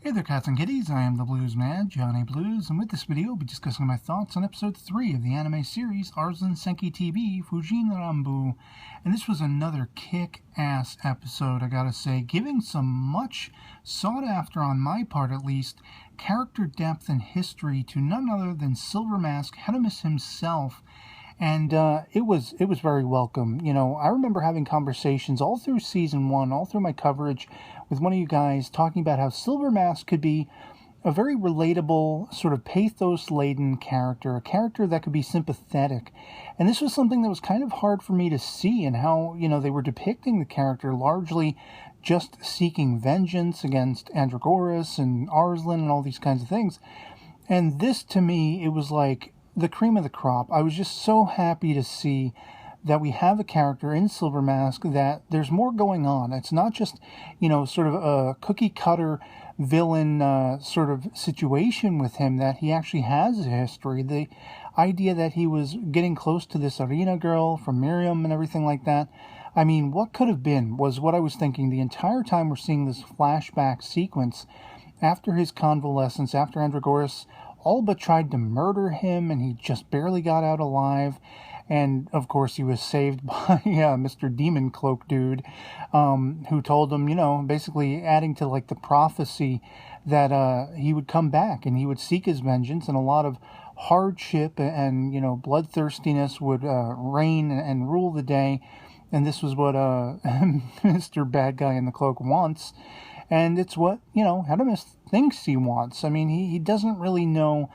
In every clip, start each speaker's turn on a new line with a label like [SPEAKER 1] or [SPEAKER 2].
[SPEAKER 1] Hey there, cats and kitties. I am the Blues Man, Johnny Blues, and with this video, I'll be discussing my thoughts on episode 3 of the anime series Arslan Senki TV, Fuujin Ranbu. And this was another kick-ass episode, I gotta say, giving some much sought-after, on my part at least, character depth and history to none other than Silver Mask Hedimus himself. And it was very welcome. You know, I remember having conversations all through season 1, all through my coverage with one of you guys, talking about how Silver Mask could be a very relatable, sort of pathos-laden character, a character that could be sympathetic. And this was something that was kind of hard for me to see, in how, you know, they were depicting the character largely just seeking vengeance against Andragoras and Arslan and all these kinds of things. And this, to me, it was like the cream of the crop. I was just so happy to see that we have a character in Silver Mask, that there's more going on. It's not just, you know, sort of a cookie-cutter villain sort of situation with him, that he actually has a history. The idea that he was getting close to this arena girl from Miriam and everything like that, I mean, what could have been, was what I was thinking the entire time we're seeing this flashback sequence after his convalescence, after Andragoras all but tried to murder him, and he just barely got out alive. And, of course, he was saved by Mr. Demon Cloak dude, who told him, you know, basically adding to, like, the prophecy that he would come back and he would seek his vengeance, and a lot of hardship and, you know, bloodthirstiness would reign and rule the day. And this was what Mr. Bad Guy in the Cloak wants. And it's what, you know, Hedimus thinks he wants. I mean, he doesn't really know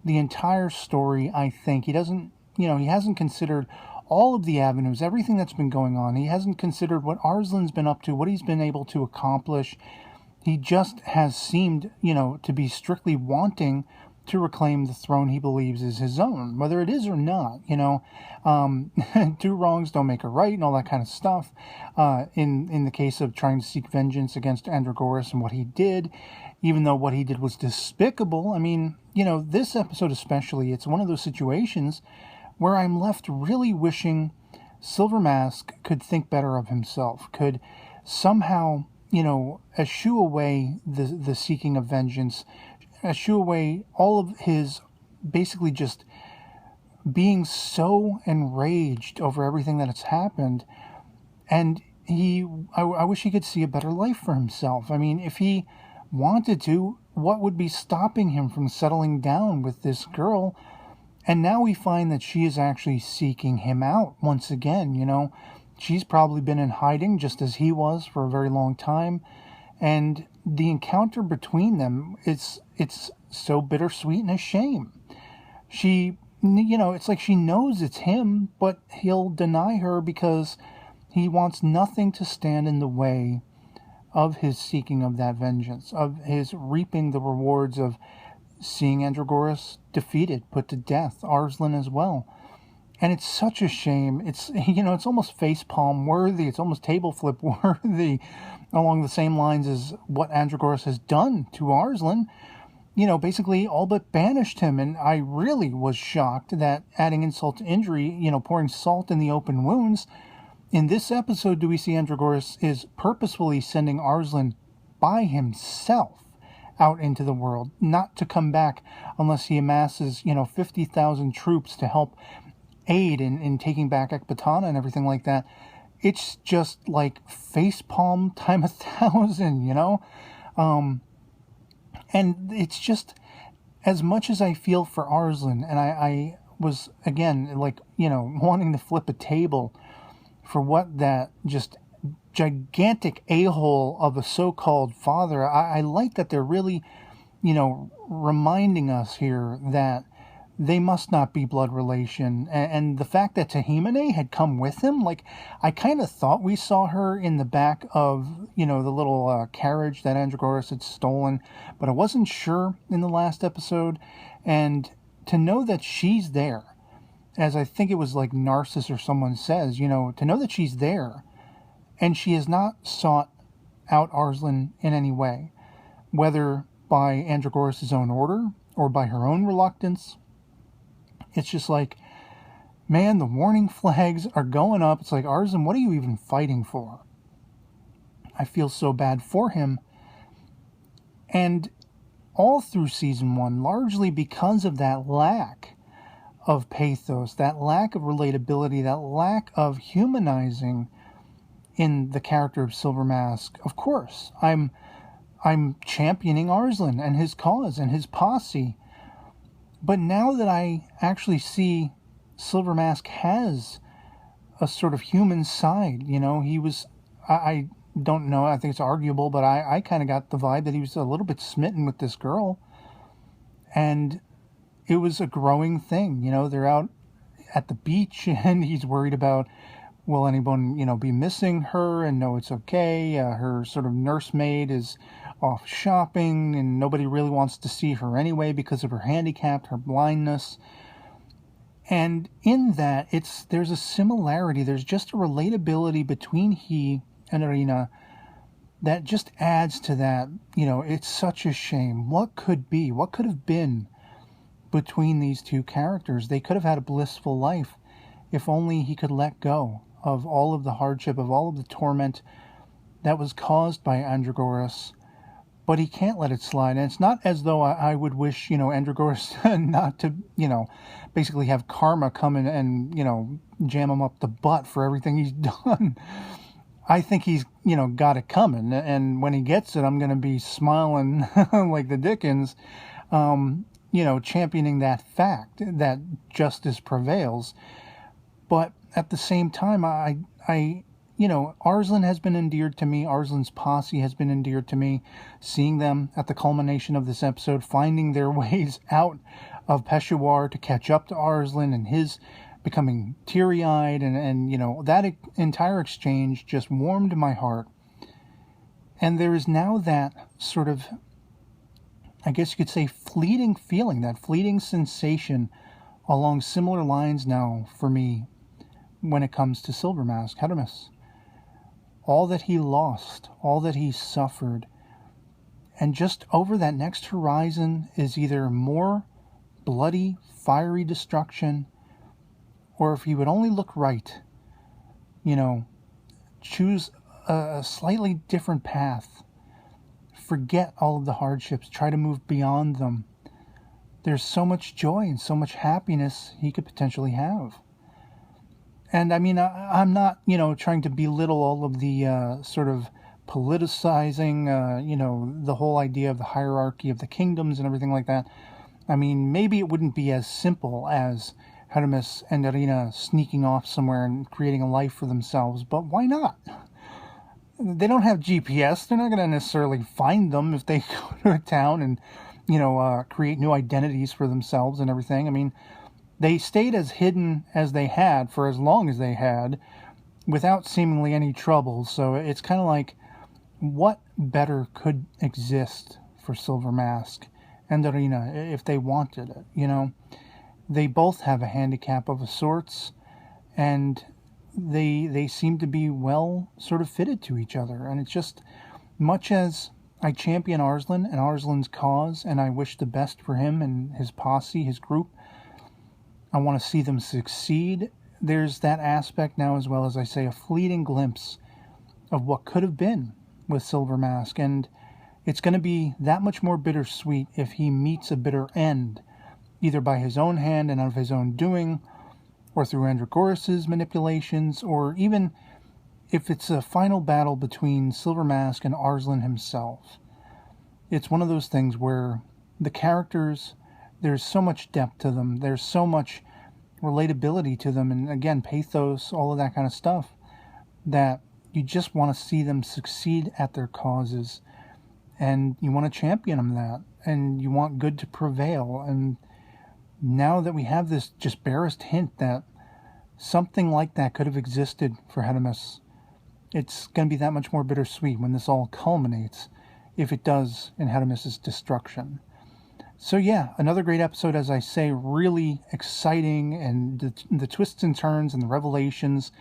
[SPEAKER 1] the entire story, I think. He doesn't, you know, he hasn't considered all of the avenues, everything that's been going on. He hasn't considered what Arslan's been up to, what he's been able to accomplish. He just has seemed, you know, to be strictly wanting to reclaim the throne he believes is his own, whether it is or not, you know. Two wrongs don't make a right and all that kind of stuff. In the case of trying to seek vengeance against Andragoras and what he did, even though what he did was despicable. I mean, you know, this episode especially, it's one of those situations where I'm left really wishing Silver Mask could think better of himself, could somehow, you know, eschew away the seeking of vengeance, eschew away all of his basically just being so enraged over everything that has happened. And I wish he could see a better life for himself. I mean, if he wanted to, what would be stopping him from settling down with this girl? And now we find that she is actually seeking him out once again, you know. She's probably been in hiding just as he was for a very long time. And the encounter between them, it's so bittersweet and a shame. She, you know, it's like she knows it's him, but he'll deny her because he wants nothing to stand in the way of his seeking of that vengeance, of his reaping the rewards of seeing Andragoras defeated, put to death, Arslan as well. And it's such a shame. It's, you know, it's almost facepalm worthy. It's almost table flip worthy, along the same lines as what Andragoras has done to Arslan. You know, basically all but banished him. And I really was shocked that, adding insult to injury, you know, pouring salt in the open wounds, in this episode do we see Andragoras is purposefully sending Arslan by himself out into the world, not to come back unless he amasses, you know, 50,000 troops to help aid in taking back Ekbatana and everything like that. It's just like facepalm time 1,000, you know? And it's just, as much as I feel for Arslan, and I was, again, like, you know, wanting to flip a table for what that just gigantic a-hole of a so-called father, I like that they're really, you know, reminding us here that they must not be blood relation. And the fact that Tahimane had come with him, like, I kind of thought we saw her in the back of, you know, the little carriage that Andragoras had stolen, but I wasn't sure in the last episode. And to know that she's there, as I think it was like Narcissus or someone says, you know, to know that she's there, and she has not sought out Arslan in any way, whether by Andragoras' own order or by her own reluctance. It's just like, man, the warning flags are going up. It's like, Arslan, what are you even fighting for? I feel so bad for him. And all through season 1, largely because of that lack of pathos, that lack of relatability, that lack of humanizing in the character of Silver Mask, of course, I'm championing Arslan and his cause and his posse. But now that I actually see Silver Mask has a sort of human side, he was, I don't know, I think it's arguable, but I kind of got the vibe that he was a little bit smitten with this girl. And it was a growing thing. They're out at the beach and he's worried about, will anyone, be missing her? And no, it's okay. Her sort of nursemaid is off shopping and nobody really wants to see her anyway because of her handicap, her blindness. And in that, there's a similarity. There's just a relatability between he and Irina that just adds to that. It's such a shame. What could be? What could have been between these two characters? They could have had a blissful life if only he could let go of all of the hardship, of all of the torment that was caused by Andragoras. But he can't let it slide. And it's not as though I would wish, Andragoras not to, basically have karma come in and, jam him up the butt for everything he's done. I think he's, got it coming. And when he gets it, I'm going to be smiling like the Dickens, championing that fact that justice prevails. But at the same time, Arslan has been endeared to me. Arslan's posse has been endeared to me. Seeing them at the culmination of this episode, finding their ways out of Peshawar to catch up to Arslan and his becoming teary-eyed. And that entire exchange just warmed my heart. And there is now that sort of, I guess you could say, fleeting feeling, that fleeting sensation along similar lines now for me when it comes to Silver Mask, Hermes. All that he lost, all that he suffered, and just over that next horizon is either more bloody, fiery destruction, or if he would only look right, choose a slightly different path, forget all of the hardships, try to move beyond them. There's so much joy and so much happiness he could potentially have. And I mean, I'm not, trying to belittle all of the sort of politicizing, the whole idea of the hierarchy of the kingdoms and everything like that. I mean, maybe it wouldn't be as simple as Hermes and Irina sneaking off somewhere and creating a life for themselves, but why not? They don't have GPS. They're not going to necessarily find them if they go to a town and, create new identities for themselves and everything. I mean, they stayed as hidden as they had for as long as they had without seemingly any trouble. So it's kind of like, what better could exist for Silver Mask and Irina if they wanted it, They both have a handicap of sorts, and they seem to be well sort of fitted to each other. And it's just, much as I champion Arslan and Arslan's cause, and I wish the best for him and his posse, his group, I want to see them succeed. There's that aspect now as well, as I say, a fleeting glimpse of what could have been with Silver Mask. And it's going to be that much more bittersweet if he meets a bitter end, either by his own hand and of his own doing, or through Andragoras' manipulations, or even if it's a final battle between Silver Mask and Arslan himself. It's one of those things where the characters, there's so much depth to them. There's so much relatability to them. And again, pathos, all of that kind of stuff, that you just want to see them succeed at their causes. And you want to champion them that. And you want good to prevail. And now that we have this just barest hint that something like that could have existed for Hermes, it's going to be that much more bittersweet when this all culminates, if it does, in Hermes' destruction. So yeah, another great episode, as I say, really exciting, and the twists and turns and the revelations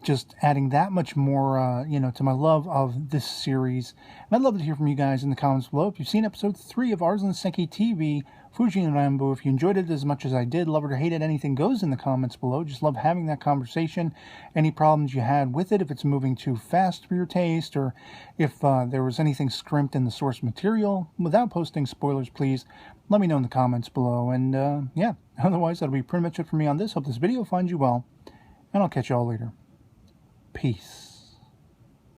[SPEAKER 1] just adding that much more, to my love of this series. And I'd love to hear from you guys in the comments below. If you've seen episode 3 of Arslan Senki TV, Fuujin Ranbu, if you enjoyed it as much as I did, love it or hate it, anything goes in the comments below. Just love having that conversation. Any problems you had with it, if it's moving too fast for your taste, or if there was anything scrimped in the source material, without posting spoilers, please let me know in the comments below. And yeah, otherwise that'll be pretty much it for me on this. Hope this video finds you well, and I'll catch you all later. Peace.